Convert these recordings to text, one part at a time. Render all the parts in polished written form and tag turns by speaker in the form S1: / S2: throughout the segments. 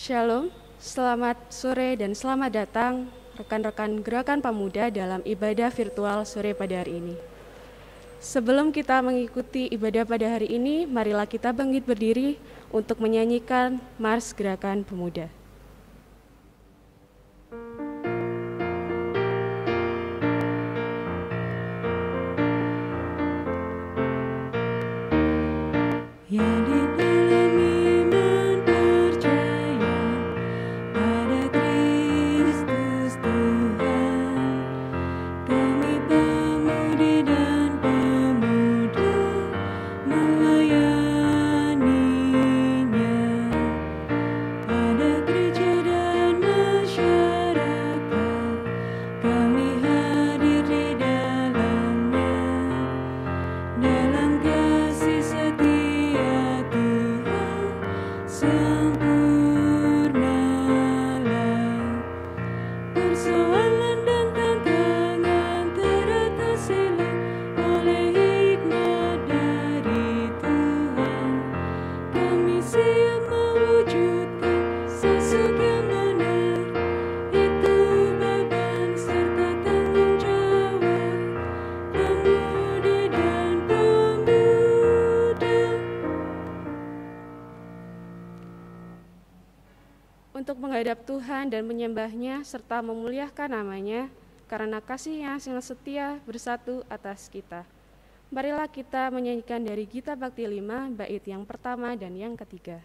S1: Shalom, selamat sore dan selamat datang rekan-rekan Gerakan Pemuda dalam ibadah virtual sore pada hari ini. Sebelum kita mengikuti ibadah pada hari ini, marilah kita bangkit berdiri untuk menyanyikan Mars Gerakan Pemuda. Untuk menghadap Tuhan dan menyembahnya serta memuliakan namanya, karena kasih-Nya yang setia bersatu atas kita. Marilah kita menyanyikan dari Gita Bhakti 5, bait yang pertama dan yang ketiga.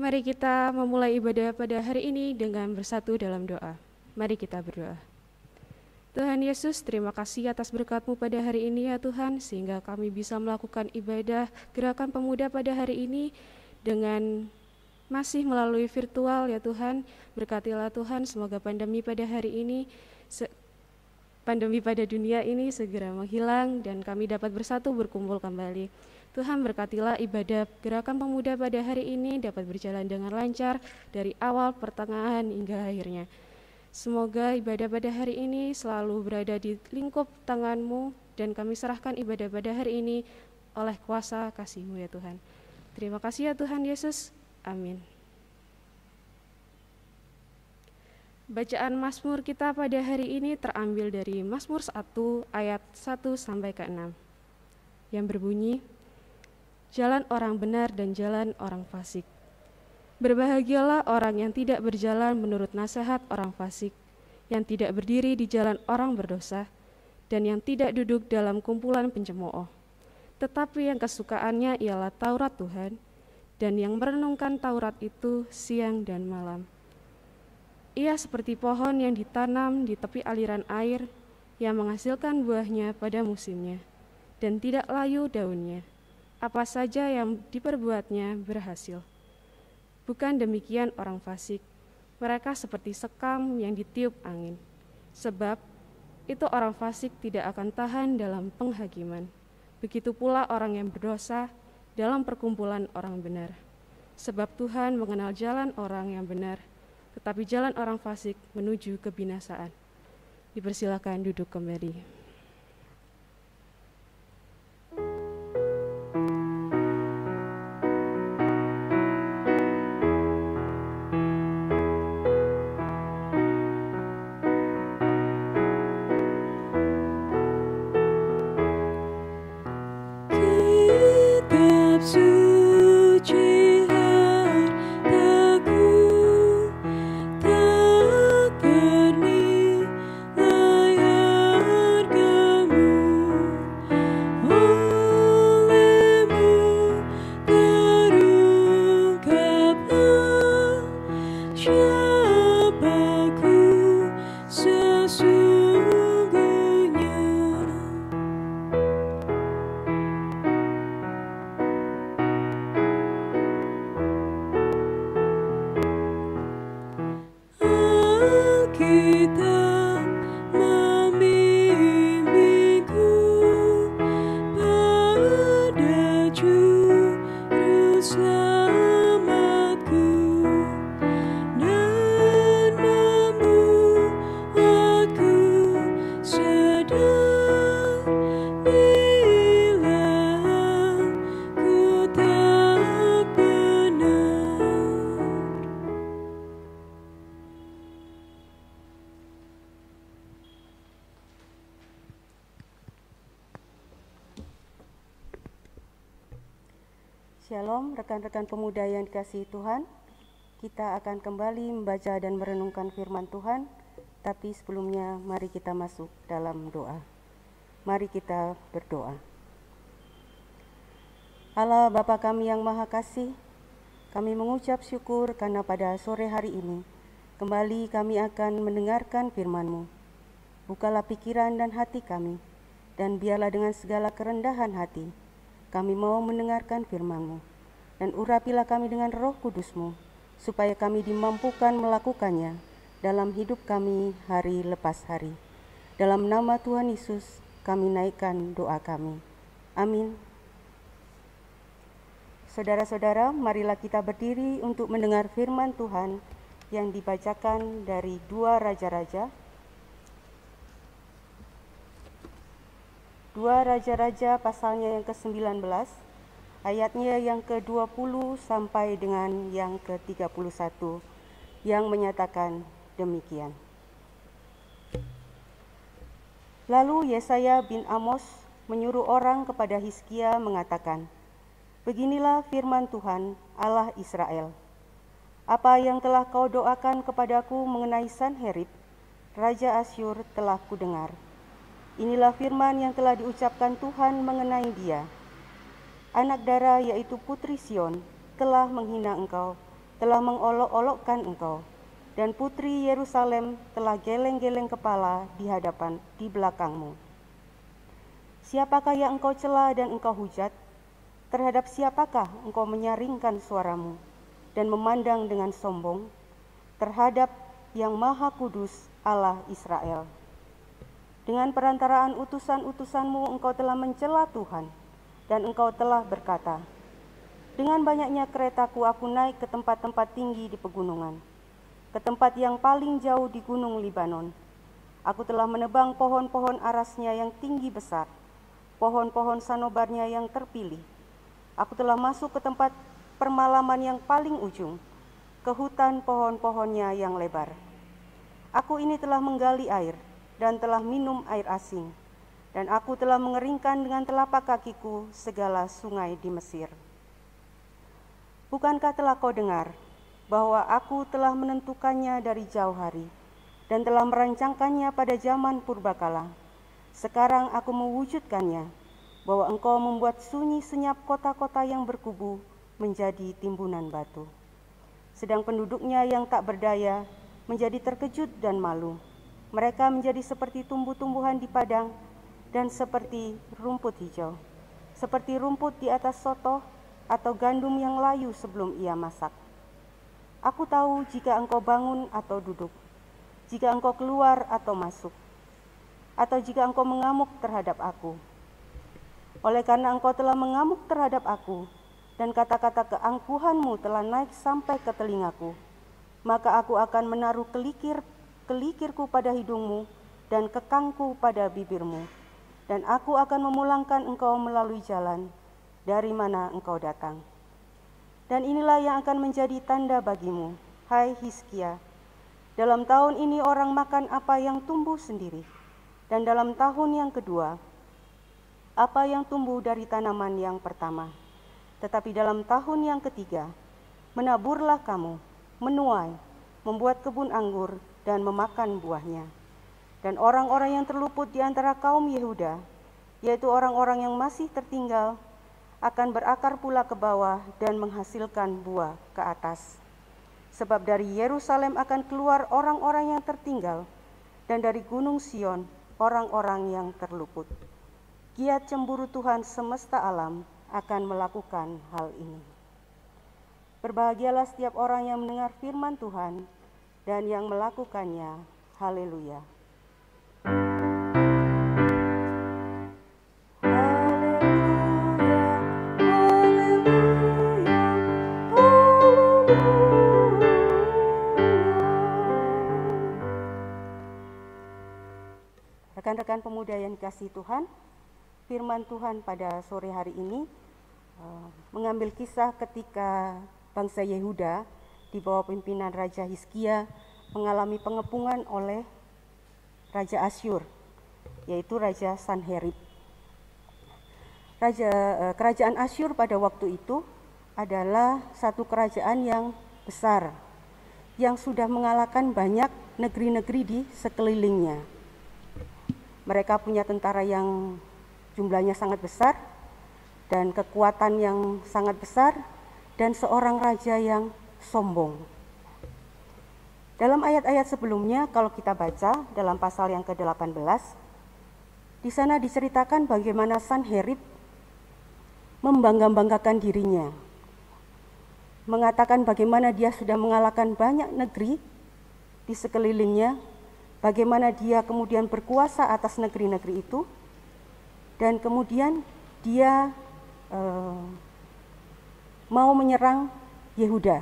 S1: Mari kita memulai ibadah pada hari ini dengan bersatu dalam doa. Mari kita berdoa. Tuhan Yesus, terima kasih atas berkat-Mu pada hari ini ya Tuhan, sehingga kami bisa melakukan ibadah Gerakan Pemuda pada hari ini dengan masih melalui virtual ya Tuhan. Berkatilah Tuhan, semoga pandemi pada hari ini, pandemi pada dunia ini segera menghilang dan kami dapat bersatu berkumpul kembali. Tuhan berkatilah ibadah Gerakan Pemuda pada hari ini dapat berjalan dengan lancar dari awal, pertengahan, hingga akhirnya. Semoga ibadah pada hari ini selalu berada di lingkup tangan-Mu dan kami serahkan ibadah pada hari ini oleh kuasa kasih-Mu ya Tuhan. Terima kasih ya Tuhan Yesus. Amin. Bacaan Mazmur kita pada hari ini terambil dari Mazmur 1 ayat 1 sampai ke 6 yang berbunyi, jalan orang benar dan jalan orang fasik. Berbahagialah orang yang tidak berjalan menurut nasihat orang fasik, yang tidak berdiri di jalan orang berdosa, dan yang tidak duduk dalam kumpulan pencemooh. Tetapi yang kesukaannya ialah Taurat Tuhan, dan yang merenungkan Taurat itu siang dan malam. Ia seperti pohon yang ditanam di tepi aliran air, yang menghasilkan buahnya pada musimnya, dan tidak layu daunnya. Apa saja yang diperbuatnya berhasil. Bukan demikian orang fasik, mereka seperti sekam yang ditiup angin. Sebab itu orang fasik tidak akan tahan dalam penghakiman. Begitu pula orang yang berdosa dalam perkumpulan orang benar. Sebab Tuhan mengenal jalan orang yang benar, tetapi jalan orang fasik menuju kebinasaan. Dipersilakan duduk kembali.
S2: Shalom rekan-rekan pemuda yang dikasihi Tuhan. Kita akan kembali membaca dan merenungkan firman Tuhan, tapi sebelumnya mari kita masuk dalam doa. Mari kita berdoa. Allah Bapa kami yang Maha Kasih, kami mengucap syukur karena pada sore hari ini kembali kami akan mendengarkan firman-Mu. Bukalah pikiran dan hati kami, dan biarlah dengan segala kerendahan hati kami mau mendengarkan firman-Mu, dan urapilah kami dengan Roh Kudus-Mu, supaya kami dimampukan melakukannya dalam hidup kami hari lepas hari. Dalam nama Tuhan Yesus, kami naikkan doa kami. Amin. Saudara-saudara, marilah kita berdiri untuk mendengar firman Tuhan yang dibacakan dari 2 Raja-Raja. 2 Raja-Raja pasalnya yang ke-19, ayatnya yang ke-20 sampai dengan yang ke-31, yang menyatakan demikian. Lalu Yesaya bin Amos menyuruh orang kepada Hizkia mengatakan, "Beginilah firman Tuhan, Allah Israel. Apa yang telah kau doakan kepadaku mengenai Sanherib, Raja Asyur telah kudengar. Inilah firman yang telah diucapkan Tuhan mengenai dia. Anak dara, yaitu putri Sion, telah menghina engkau, telah mengolok-olokkan engkau, dan putri Yerusalem telah geleng-geleng kepala di belakangmu. Siapakah yang engkau cela dan engkau hujat? Terhadap siapakah engkau menyaringkan suaramu dan memandang dengan sombong? Terhadap yang Maha Kudus, Allah Israel. Dengan perantaraan utusan-utusanmu engkau telah mencela Tuhan, dan engkau telah berkata, dengan banyaknya keretaku aku naik ke tempat-tempat tinggi di pegunungan, ke tempat yang paling jauh di gunung Libanon. Aku telah menebang pohon-pohon arasnya yang tinggi besar, pohon-pohon sanobarnya yang terpilih. Aku telah masuk ke tempat permalaman yang paling ujung, ke hutan pohon-pohonnya yang lebar. Aku ini telah menggali air, dan telah minum air asing, dan aku telah mengeringkan dengan telapak kakiku segala sungai di Mesir. Bukankah telah kau dengar bahwa aku telah menentukannya dari jauh hari, dan telah merancangkannya pada zaman purbakala? Sekarang aku mewujudkannya, bahwa engkau membuat sunyi senyap kota-kota yang berkubu menjadi timbunan batu. Sedang penduduknya yang tak berdaya menjadi terkejut dan malu. Mereka menjadi seperti tumbuh-tumbuhan di padang dan seperti rumput hijau, seperti rumput di atas sotoh atau gandum yang layu sebelum ia masak. Aku tahu jika engkau bangun atau duduk, jika engkau keluar atau masuk, atau jika engkau mengamuk terhadap aku. Oleh karena engkau telah mengamuk terhadap aku, dan kata-kata keangkuhanmu telah naik sampai ke telingaku, maka aku akan menaruh kelikirku pada hidungmu dan kekangku pada bibirmu, dan aku akan memulangkan engkau melalui jalan dari mana engkau datang. Dan inilah yang akan menjadi tanda bagimu, hai Hizkia. Dalam tahun ini orang makan apa yang tumbuh sendiri, dan dalam tahun yang kedua, apa yang tumbuh dari tanaman yang pertama. Tetapi dalam tahun yang ketiga, menaburlah kamu, menuai, membuat kebun anggur, dan memakan buahnya. Dan orang-orang yang terluput di antara kaum Yehuda, yaitu orang-orang yang masih tertinggal, akan berakar pula ke bawah dan menghasilkan buah ke atas. Sebab dari Yerusalem akan keluar orang-orang yang tertinggal, dan dari gunung Sion orang-orang yang terluput. Giat cemburu Tuhan semesta alam akan melakukan hal ini. Berbahagialah setiap orang yang mendengar firman Tuhan dan yang melakukannya. Haleluya. Rekan-rekan pemuda muda yang dikasihi Tuhan, firman Tuhan pada sore hari ini mengambil kisah ketika bangsa Yehuda di bawah pimpinan Raja Hizkia mengalami pengepungan oleh Raja Asyur, yaitu Raja Sanherib. Kerajaan Asyur pada waktu itu adalah satu kerajaan yang besar, yang sudah mengalahkan banyak negeri-negeri di sekelilingnya. Mereka punya tentara yang jumlahnya sangat besar dan kekuatan yang sangat besar dan seorang raja yang sombong. Dalam ayat-ayat sebelumnya kalau kita baca dalam pasal yang ke-18, di sana diceritakan bagaimana Sanherib membangga-banggakan dirinya, mengatakan bagaimana dia sudah mengalahkan banyak negeri di sekelilingnya, bagaimana dia kemudian berkuasa atas negeri-negeri itu, dan kemudian dia mau menyerang Yehuda.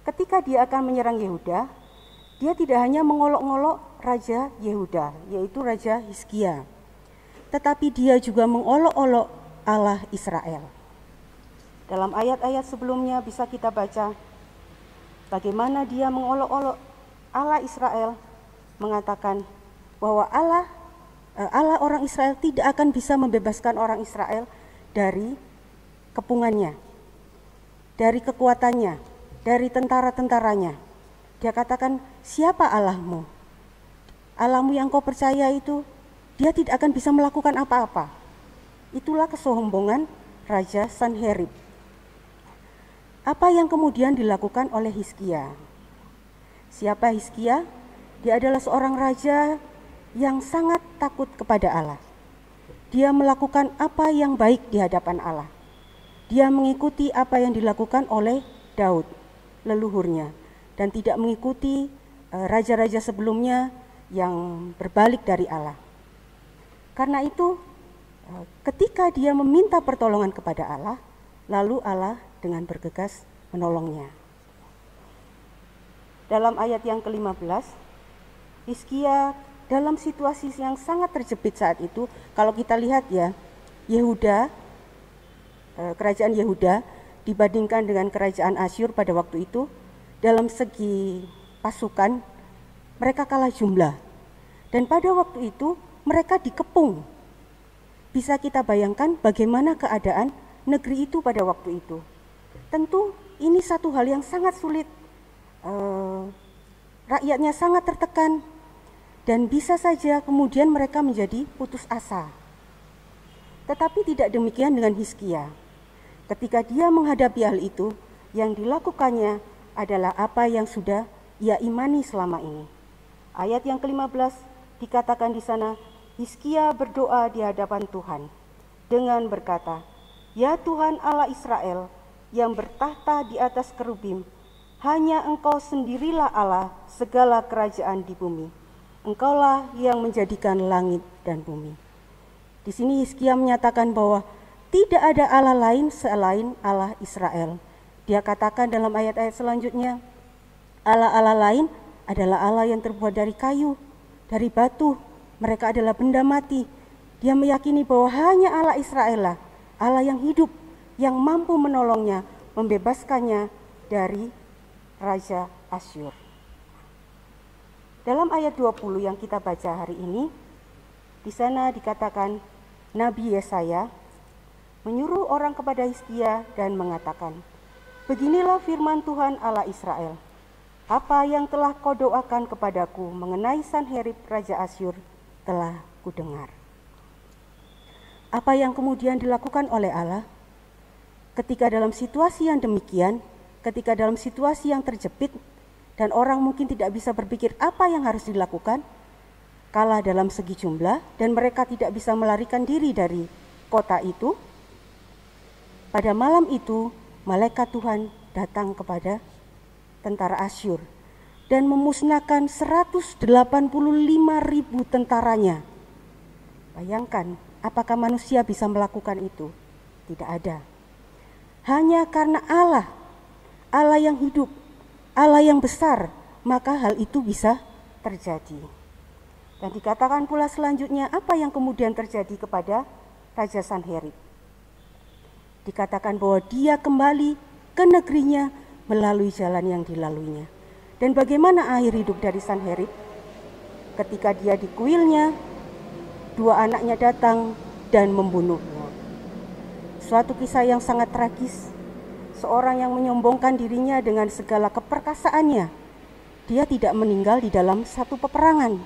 S2: Ketika dia akan menyerang Yehuda, dia tidak hanya mengolok-olok Raja Yehuda, yaitu Raja Hizkia, tetapi dia juga mengolok-olok Allah Israel. Dalam ayat-ayat sebelumnya bisa kita baca bagaimana dia mengolok-olok Allah Israel, mengatakan bahwa Allah orang Israel tidak akan bisa membebaskan orang Israel dari kepungannya, dari kekuatannya, dari tentara-tentaranya. Dia katakan, siapa Allahmu? Allahmu yang kau percaya itu, dia tidak akan bisa melakukan apa-apa. Itulah kesombongan Raja Sanherib. Apa yang kemudian dilakukan oleh Hizkia? Siapa Hizkia? Dia adalah seorang raja yang sangat takut kepada Allah. Dia melakukan apa yang baik di hadapan Allah. Dia mengikuti apa yang dilakukan oleh Daud, leluhurnya, dan tidak mengikuti raja-raja sebelumnya yang berbalik dari Allah. Karena itu, ketika dia meminta pertolongan kepada Allah, lalu Allah dengan bergegas menolongnya. Dalam ayat yang ke-15, Hizkia dalam situasi yang sangat terjepit saat itu. Kalau kita lihat ya, Yehuda, kerajaan Yehuda dibandingkan dengan kerajaan Asyur pada waktu itu, dalam segi pasukan mereka kalah jumlah, dan pada waktu itu mereka dikepung. Bisa kita bayangkan bagaimana keadaan negeri itu pada waktu itu. Tentu ini satu hal yang sangat sulit, rakyatnya sangat tertekan, dan bisa saja kemudian mereka menjadi putus asa. Tetapi tidak demikian dengan Hizkia. Ketika dia menghadapi hal itu, yang dilakukannya adalah apa yang sudah ia imani selama ini. Ayat yang ke-15 dikatakan di sana, Hizkia berdoa di hadapan Tuhan dengan berkata, "Ya Tuhan Allah Israel yang bertahta di atas kerubim, hanya Engkau sendirilah Allah segala kerajaan di bumi. Engkaulah yang menjadikan langit dan bumi." Di sini Hizkia menyatakan bahwa tidak ada Allah lain selain Allah Israel. Dia katakan dalam ayat-ayat selanjutnya, Allah-Allah lain adalah Allah yang terbuat dari kayu, dari batu. Mereka adalah benda mati. Dia meyakini bahwa hanya Allah Israel lah Allah yang hidup, yang mampu menolongnya, membebaskannya dari Raja Asyur. Dalam ayat 20 yang kita baca hari ini, di sana dikatakan Nabi Yesaya menyuruh orang kepada Hizkia dan mengatakan, "Beginilah firman Tuhan Allah Israel, apa yang telah kau doakan kepadaku mengenai Sanherib Raja Asyur telah kudengar." Apa yang kemudian dilakukan oleh Allah? Ketika dalam situasi yang demikian, ketika dalam situasi yang terjepit, dan orang mungkin tidak bisa berpikir apa yang harus dilakukan, kalah dalam segi jumlah, dan mereka tidak bisa melarikan diri dari kota itu, pada malam itu malaikat Tuhan datang kepada tentara Asyur dan memusnahkan 185.000 tentaranya. Bayangkan, apakah manusia bisa melakukan itu? Tidak ada. Hanya karena Allah yang hidup, Allah yang besar, maka hal itu bisa terjadi. Dan dikatakan pula selanjutnya apa yang kemudian terjadi kepada Raja Sanherib. Dikatakan bahwa dia kembali ke negerinya melalui jalan yang dilaluinya. Dan bagaimana akhir hidup dari Sanherib? Ketika dia di kuilnya, dua anaknya datang dan membunuhnya. Suatu kisah yang sangat tragis. Seorang yang menyombongkan dirinya dengan segala keperkasaannya, dia tidak meninggal di dalam satu peperangan.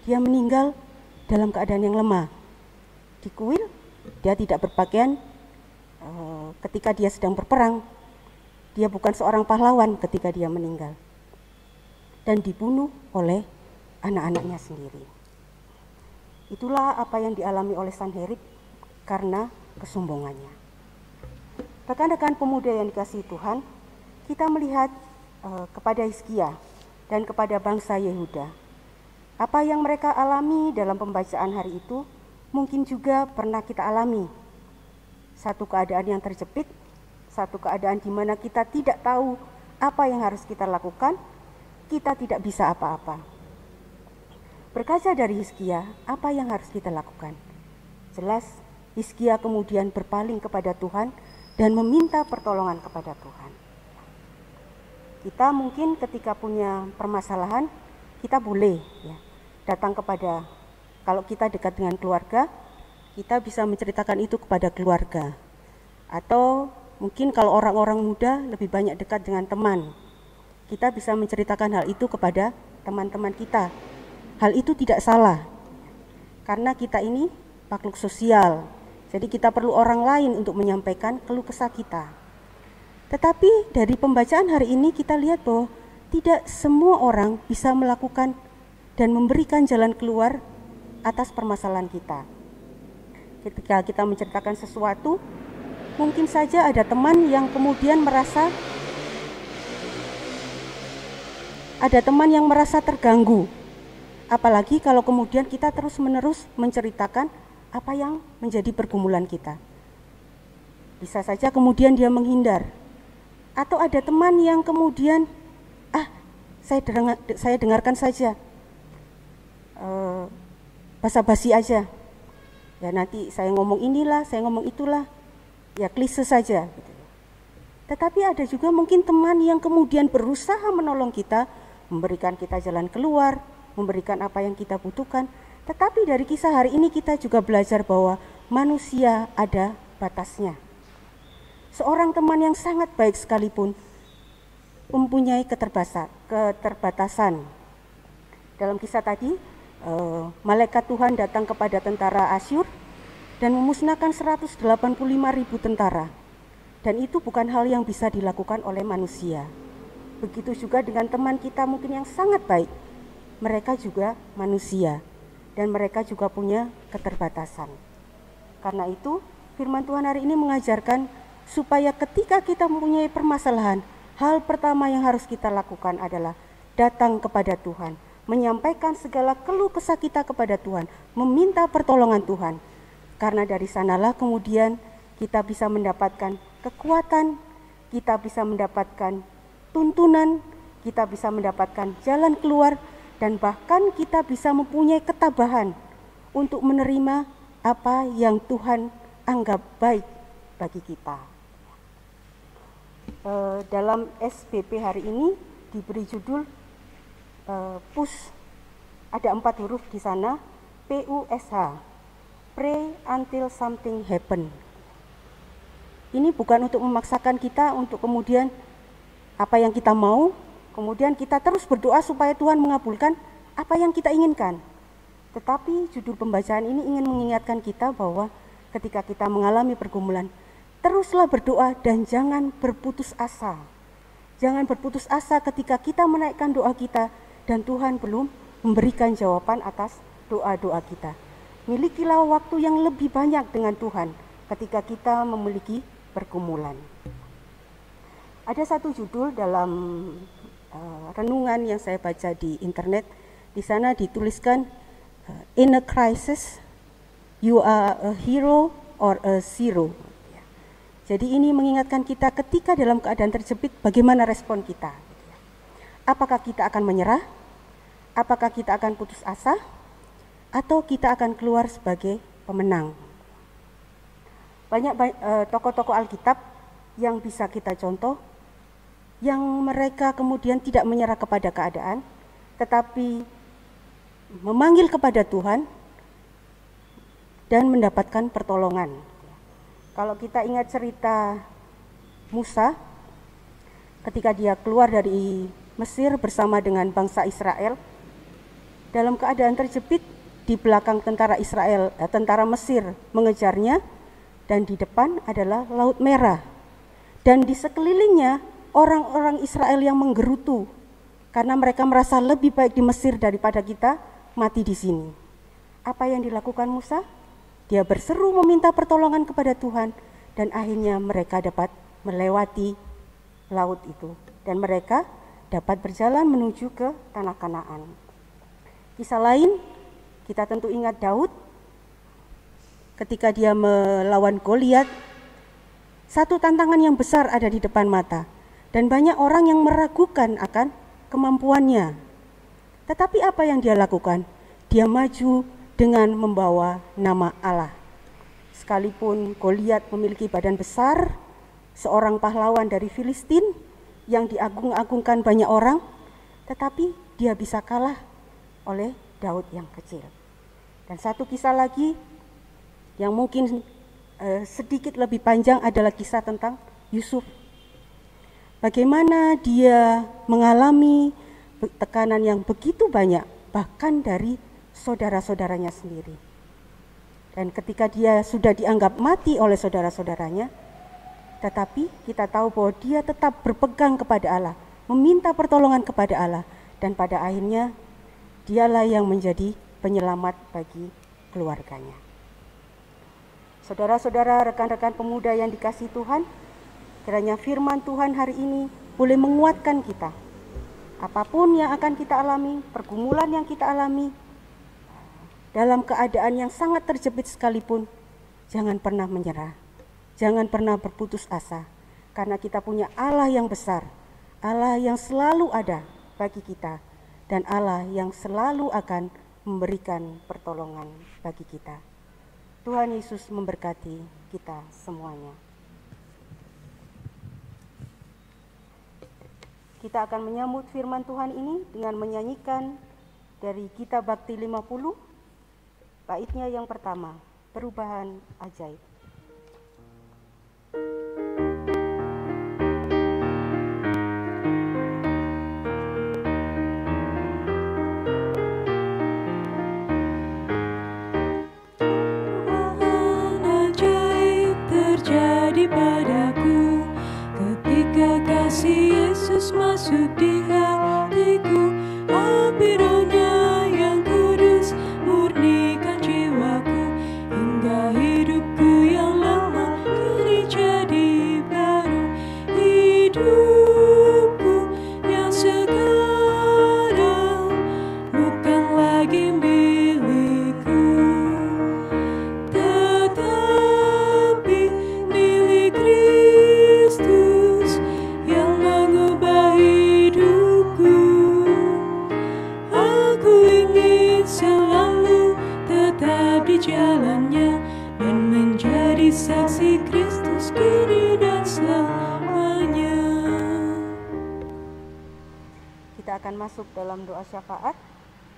S2: Dia meninggal dalam keadaan yang lemah. Di kuil, dia tidak berpakaian ketika dia sedang berperang. Dia bukan seorang pahlawan ketika dia meninggal. Dan dibunuh oleh anak-anaknya sendiri. Itulah apa yang dialami oleh Sanherib karena kesombongannya. Rekan-rekan pemuda yang dikasihi Tuhan, kita melihat kepada Hizkia dan kepada bangsa Yehuda. Apa yang mereka alami dalam pembacaan hari itu mungkin juga pernah kita alami. Satu keadaan yang terjepit, satu keadaan di mana kita tidak tahu apa yang harus kita lakukan, kita tidak bisa apa-apa. Berkaca dari Hizkia, apa yang harus kita lakukan? Jelas, Hizkia kemudian berpaling kepada Tuhan dan meminta pertolongan kepada Tuhan. Kita mungkin ketika punya permasalahan, kita boleh datang kepada, kalau kita dekat dengan keluarga, kita bisa menceritakan itu kepada keluarga. Atau mungkin kalau orang-orang muda lebih banyak dekat dengan teman, kita bisa menceritakan hal itu kepada teman-teman kita. Hal itu tidak salah, karena kita ini makhluk sosial. Jadi kita perlu orang lain untuk menyampaikan keluh kesah kita. Tetapi dari pembacaan hari ini kita lihat bahwa tidak semua orang bisa melakukan dan memberikan jalan keluar atas permasalahan kita. Ketika kita menceritakan sesuatu, mungkin saja ada teman yang kemudian merasa terganggu. Apalagi kalau kemudian kita terus-menerus menceritakan apa yang menjadi pergumulan kita. Bisa saja kemudian dia menghindar. Atau ada teman yang kemudian, saya dengarkan saja, basa-basi aja. Ya nanti saya ngomong inilah, saya ngomong itulah, ya klise saja. Tetapi ada juga mungkin teman yang kemudian berusaha menolong kita, memberikan kita jalan keluar, memberikan apa yang kita butuhkan. Tetapi dari kisah hari ini kita juga belajar bahwa manusia ada batasnya. Seorang teman yang sangat baik sekalipun mempunyai keterbatasan. Dalam kisah tadi, malaikat Tuhan datang kepada tentara Asyur dan memusnahkan 185.000 tentara. Dan itu bukan hal yang bisa dilakukan oleh manusia. Begitu juga dengan teman kita mungkin yang sangat baik. Mereka juga manusia. Dan mereka juga punya keterbatasan. Karena itu, firman Tuhan hari ini mengajarkan supaya ketika kita mempunyai permasalahan, hal pertama yang harus kita lakukan adalah datang kepada Tuhan, menyampaikan segala keluh kesah kita kepada Tuhan, meminta pertolongan Tuhan. Karena dari sanalah kemudian kita bisa mendapatkan kekuatan, kita bisa mendapatkan tuntunan, kita bisa mendapatkan jalan keluar, dan bahkan kita bisa mempunyai ketabahan untuk menerima apa yang Tuhan anggap baik bagi kita. Dalam SBP hari ini diberi judul PUSH, ada 4 huruf di sana, PUSH, Pray Until Something Happen. Ini bukan untuk memaksakan kita untuk kemudian apa yang kita mau, kemudian kita terus berdoa supaya Tuhan mengabulkan apa yang kita inginkan. Tetapi judul pembacaan ini ingin mengingatkan kita bahwa ketika kita mengalami pergumulan, teruslah berdoa dan jangan berputus asa. Jangan berputus asa ketika kita menaikkan doa kita dan Tuhan belum memberikan jawaban atas doa-doa kita. Milikilah waktu yang lebih banyak dengan Tuhan ketika kita memiliki pergumulan. Ada satu judul dalam renungan yang saya baca di internet. Di sana dituliskan, in a crisis you are a hero or a zero. Jadi ini mengingatkan kita ketika dalam keadaan terjepit, bagaimana respon kita. Apakah kita akan menyerah? Apakah kita akan putus asa? atau kita akan keluar sebagai pemenang. Banyak tokoh-tokoh Alkitab yang bisa kita contoh, yang mereka kemudian tidak menyerah kepada keadaan, tetapi memanggil kepada Tuhan dan mendapatkan pertolongan. Kalau kita ingat cerita Musa, ketika dia keluar dari Mesir bersama dengan bangsa Israel, dalam keadaan terjepit, di belakang tentara Mesir mengejarnya, dan di depan adalah Laut Merah. Dan di sekelilingnya orang-orang Israel yang menggerutu, karena mereka merasa lebih baik di Mesir daripada kita mati di sini. Apa yang dilakukan Musa? Dia berseru meminta pertolongan kepada Tuhan, dan akhirnya mereka dapat melewati laut itu, dan mereka dapat berjalan menuju ke tanah Kanaan. Kisah lain, kita tentu ingat Daud ketika dia melawan Goliat. Satu tantangan yang besar ada di depan mata, dan banyak orang yang meragukan akan kemampuannya. Tetapi apa yang dia lakukan? Dia maju dengan membawa nama Allah. Sekalipun Goliat memiliki badan besar, seorang pahlawan dari Filistin yang diagung-agungkan banyak orang, tetapi dia bisa kalah oleh Daud yang kecil. Dan satu kisah lagi yang mungkin sedikit lebih panjang adalah kisah tentang Yusuf. Bagaimana dia mengalami tekanan yang begitu banyak, bahkan dari saudara-saudaranya sendiri. Dan ketika dia sudah dianggap mati oleh saudara-saudaranya, tetapi kita tahu bahwa dia tetap berpegang kepada Allah, meminta pertolongan kepada Allah, dan pada akhirnya dialah yang menjadi penyelamat bagi keluarganya. Saudara-saudara, rekan-rekan pemuda yang dikasihi Tuhan, kiranya firman Tuhan hari ini boleh menguatkan kita. Apapun yang akan kita alami, pergumulan yang kita alami, dalam keadaan yang sangat terjepit sekalipun, jangan pernah menyerah, jangan pernah berputus asa, karena kita punya Allah yang besar, Allah yang selalu ada bagi kita, dan Allah yang selalu akan memberikan pertolongan bagi kita. Tuhan Yesus memberkati kita semuanya. Kita akan menyambut firman Tuhan ini dengan menyanyikan dari Kitab Bakti 50, baitnya yang pertama, Perubahan Ajaib.
S3: Padaku ketika kasih Yesus masuk di hatiku, api Roh-Nya yang kudus murnikan jiwaku, hingga hidupku yang lama kini jadi baru. Hidupku yang sekarang bukan lagi milikku, Kristus yang mengubah hidupku. Aku ingin selalu tetap di jalannya dan menjadi saksi Kristus kini dan selamanya.
S2: Kita akan masuk dalam doa syafaat.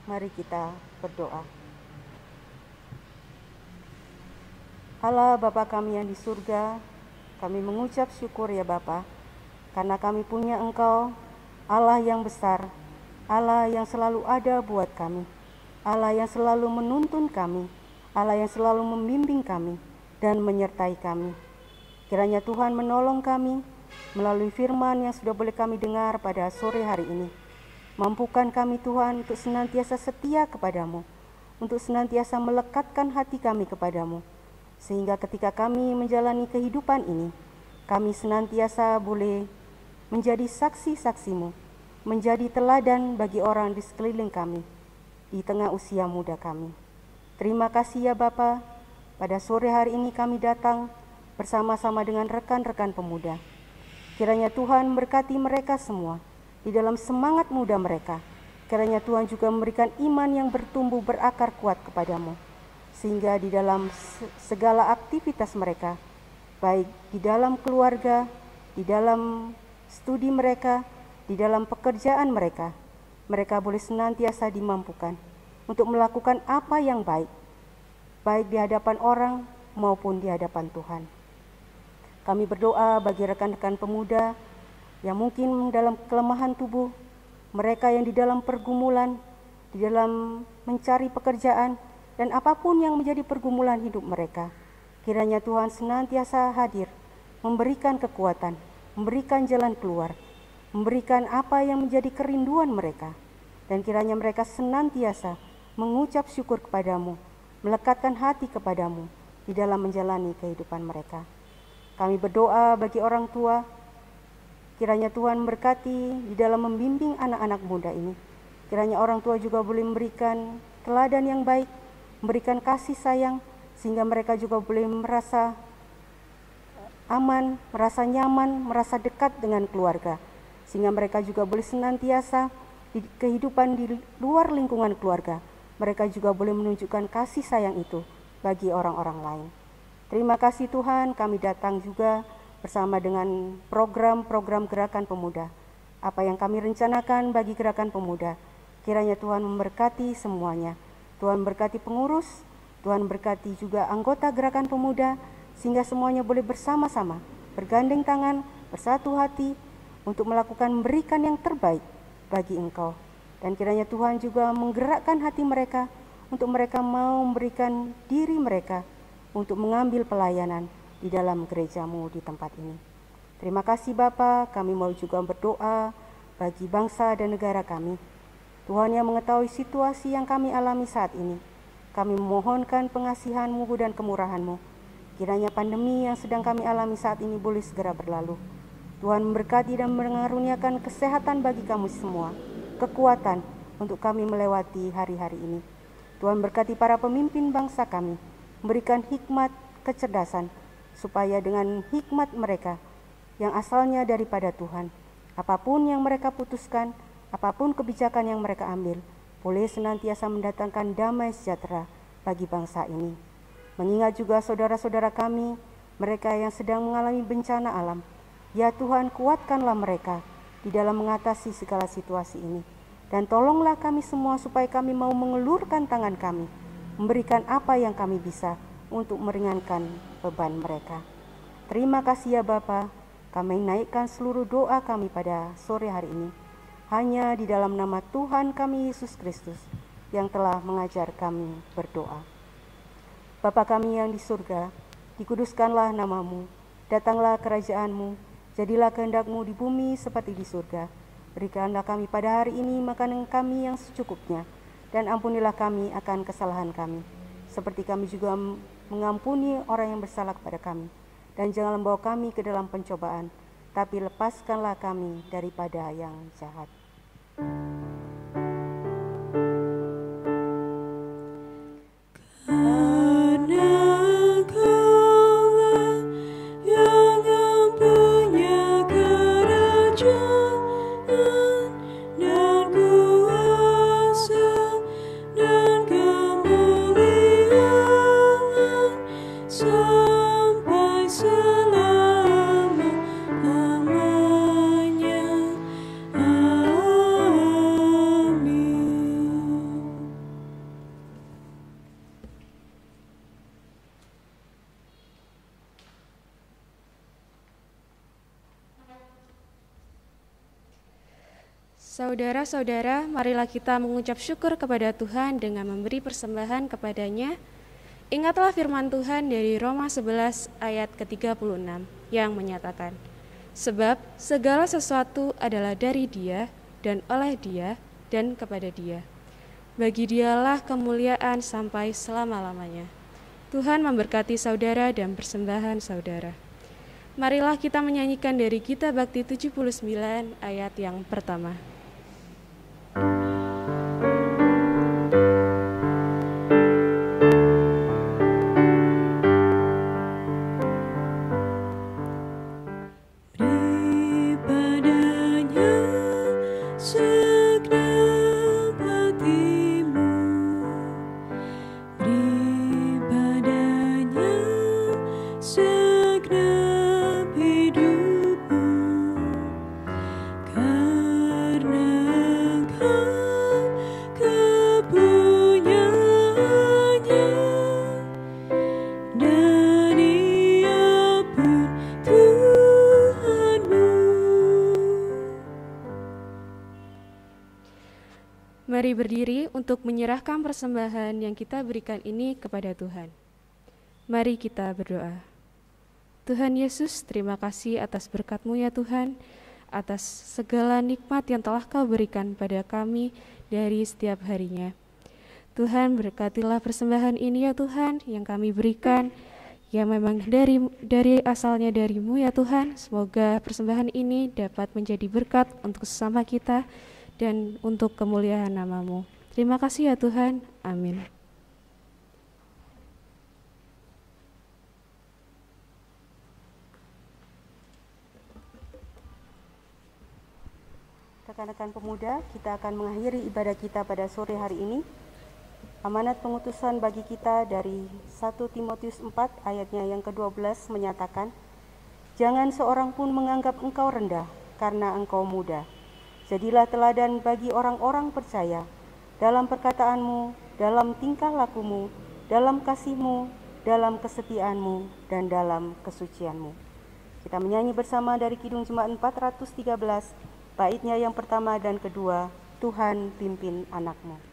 S2: Mari kita berdoa. Allah Bapa kami yang di surga, kami mengucap syukur ya Bapa, karena kami punya Engkau, Allah yang besar, Allah yang selalu ada buat kami, Allah yang selalu menuntun kami, Allah yang selalu membimbing kami dan menyertai kami. Kiranya Tuhan menolong kami melalui firman yang sudah boleh kami dengar pada sore hari ini. Mampukan kami Tuhan untuk senantiasa setia kepadamu, untuk senantiasa melekatkan hati kami kepadamu, sehingga ketika kami menjalani kehidupan ini, kami senantiasa boleh menjadi saksi-saksi-Mu, menjadi teladan bagi orang di sekeliling kami, di tengah usia muda kami. Terima kasih ya Bapa, pada sore hari ini kami datang bersama-sama dengan rekan-rekan pemuda. Kiranya Tuhan berkati mereka semua, di dalam semangat muda mereka, kiranya Tuhan juga memberikan iman yang bertumbuh berakar kuat kepadamu, sehingga di dalam segala aktivitas mereka, baik di dalam keluarga, di dalam studi mereka, di dalam pekerjaan mereka, mereka boleh senantiasa dimampukan untuk melakukan apa yang baik, baik di hadapan orang maupun di hadapan Tuhan. Kami berdoa bagi rekan-rekan pemuda yang mungkin dalam kelemahan tubuh, mereka yang di dalam pergumulan, di dalam mencari pekerjaan, dan apapun yang menjadi pergumulan hidup mereka. Kiranya Tuhan senantiasa hadir, memberikan kekuatan, memberikan jalan keluar, memberikan apa yang menjadi kerinduan mereka. Dan kiranya mereka senantiasa mengucap syukur kepadamu, melekatkan hati kepadamu di dalam menjalani kehidupan mereka. Kami berdoa bagi orang tua, kiranya Tuhan memberkati di dalam membimbing anak-anak muda ini. Kiranya orang tua juga boleh memberikan teladan yang baik, memberikan kasih sayang, sehingga mereka juga boleh merasa aman, merasa nyaman, merasa dekat dengan keluarga. Sehingga mereka juga boleh senantiasa di kehidupan di luar lingkungan keluarga, mereka juga boleh menunjukkan kasih sayang itu bagi orang-orang lain. Terima kasih Tuhan, kami datang juga bersama dengan program-program Gerakan Pemuda. Apa yang kami rencanakan bagi Gerakan Pemuda, kiranya Tuhan memberkati semuanya. Tuhan berkati pengurus, Tuhan berkati juga anggota Gerakan Pemuda, sehingga semuanya boleh bersama-sama, bergandeng tangan, bersatu hati, untuk melakukan memberikan yang terbaik bagi Engkau. Dan kiranya Tuhan juga menggerakkan hati mereka, untuk mereka mau memberikan diri mereka, untuk mengambil pelayanan di dalam gereja-Mu di tempat ini. Terima kasih Bapa, kami mau juga berdoa bagi bangsa dan negara kami. Tuhan yang mengetahui situasi yang kami alami saat ini, kami memohonkan pengasihan-Mu dan kemurahan-Mu. Kiranya pandemi yang sedang kami alami saat ini boleh segera berlalu. Tuhan memberkati dan mengaruniakan kesehatan bagi kami semua, kekuatan untuk kami melewati hari-hari ini. Tuhan berkati para pemimpin bangsa kami, memberikan hikmat, kecerdasan, supaya dengan hikmat mereka yang asalnya daripada Tuhan, apapun yang mereka putuskan, apapun kebijakan yang mereka ambil, boleh senantiasa mendatangkan damai sejahtera bagi bangsa ini. Mengingat juga saudara-saudara kami, mereka yang sedang mengalami bencana alam, ya Tuhan, kuatkanlah mereka di dalam mengatasi segala situasi ini. Dan tolonglah kami semua supaya kami mau mengelurkan tangan kami, memberikan apa yang kami bisa untuk meringankan beban mereka. Terima kasih ya Bapa, kami naikkan seluruh doa kami pada sore hari ini, hanya di dalam nama Tuhan kami Yesus Kristus yang telah mengajar kami berdoa. Bapa kami yang di surga, dikuduskanlah nama-Mu, datanglah kerajaan-Mu, jadilah kehendak-Mu di bumi seperti di surga. Berikanlah kami pada hari ini makanan kami yang secukupnya, dan ampunilah kami akan kesalahan kami, seperti kami juga mengampuni orang yang bersalah kepada kami. Dan jangan membawa kami ke dalam pencobaan, tapi lepaskanlah kami daripada yang jahat.
S1: Saudara-saudara, marilah kita mengucap syukur kepada Tuhan dengan memberi persembahan kepadanya. Ingatlah firman Tuhan dari Roma 11 ayat ke-36 yang menyatakan, sebab segala sesuatu adalah dari Dia dan oleh Dia dan kepada Dia. Bagi Dialah kemuliaan sampai selama-lamanya. Tuhan memberkati saudara dan persembahan saudara. Marilah kita menyanyikan dari Gita Bakti 79 ayat yang pertama.
S3: Beri padanya segenap
S1: Mari berdiri untuk menyerahkan persembahan yang kita berikan ini kepada Tuhan. Mari kita berdoa. Tuhan Yesus, terima kasih atas berkat-Mu ya Tuhan, atas segala nikmat yang telah Kau berikan pada kami dari setiap harinya. Tuhan, berkatilah persembahan ini ya Tuhan yang kami berikan, yang memang dari asalnya dari-Mu ya Tuhan. Semoga persembahan ini dapat menjadi berkat untuk sesama kita dan untuk kemuliaan nama-Mu. Terima kasih ya Tuhan. Amin.
S2: Rekan-rekan pemuda, kita akan mengakhiri ibadah kita pada sore hari ini. Amanat pengutusan bagi kita dari 1 Timotius 4 ayatnya yang ke-12 menyatakan, "Jangan seorang pun menganggap engkau rendah karena engkau muda. Jadilah teladan bagi orang-orang percaya dalam perkataanmu, dalam tingkah lakumu, dalam kasihmu, dalam kesetiaanmu, dan dalam kesucianmu." Kita menyanyi bersama dari Kidung Jemaat 413, baitnya yang pertama dan kedua, "Tuhan pimpin anakmu."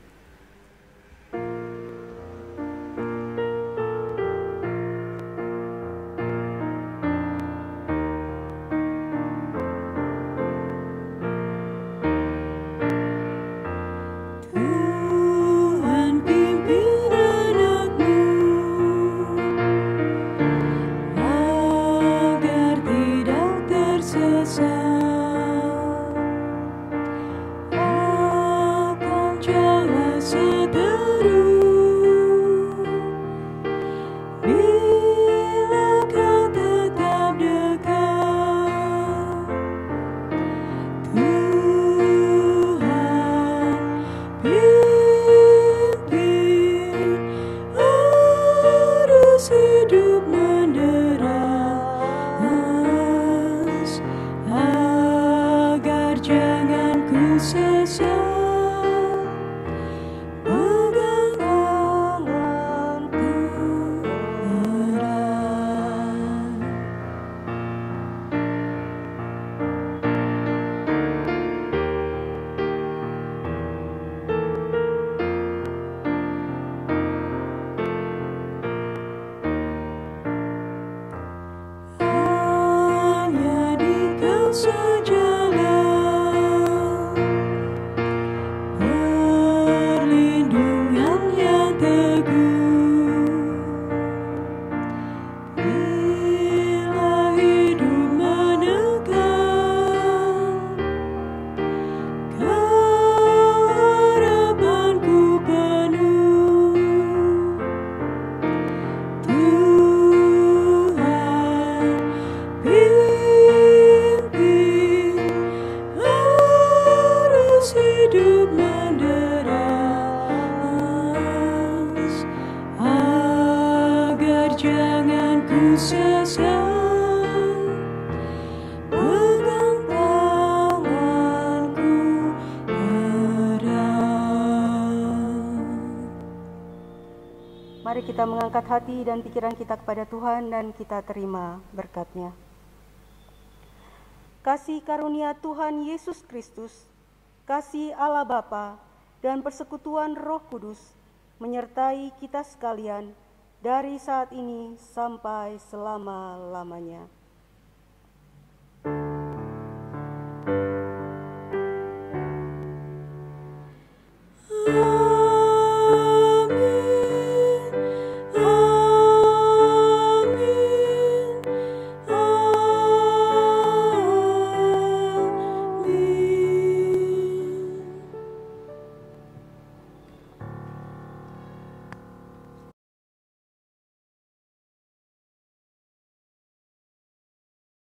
S2: Mari kita mengangkat hati dan pikiran kita kepada Tuhan dan kita terima berkat-Nya. Kasih karunia Tuhan Yesus Kristus, kasih Allah Bapa, dan persekutuan Roh Kudus menyertai kita sekalian dari saat ini sampai selama-lamanya.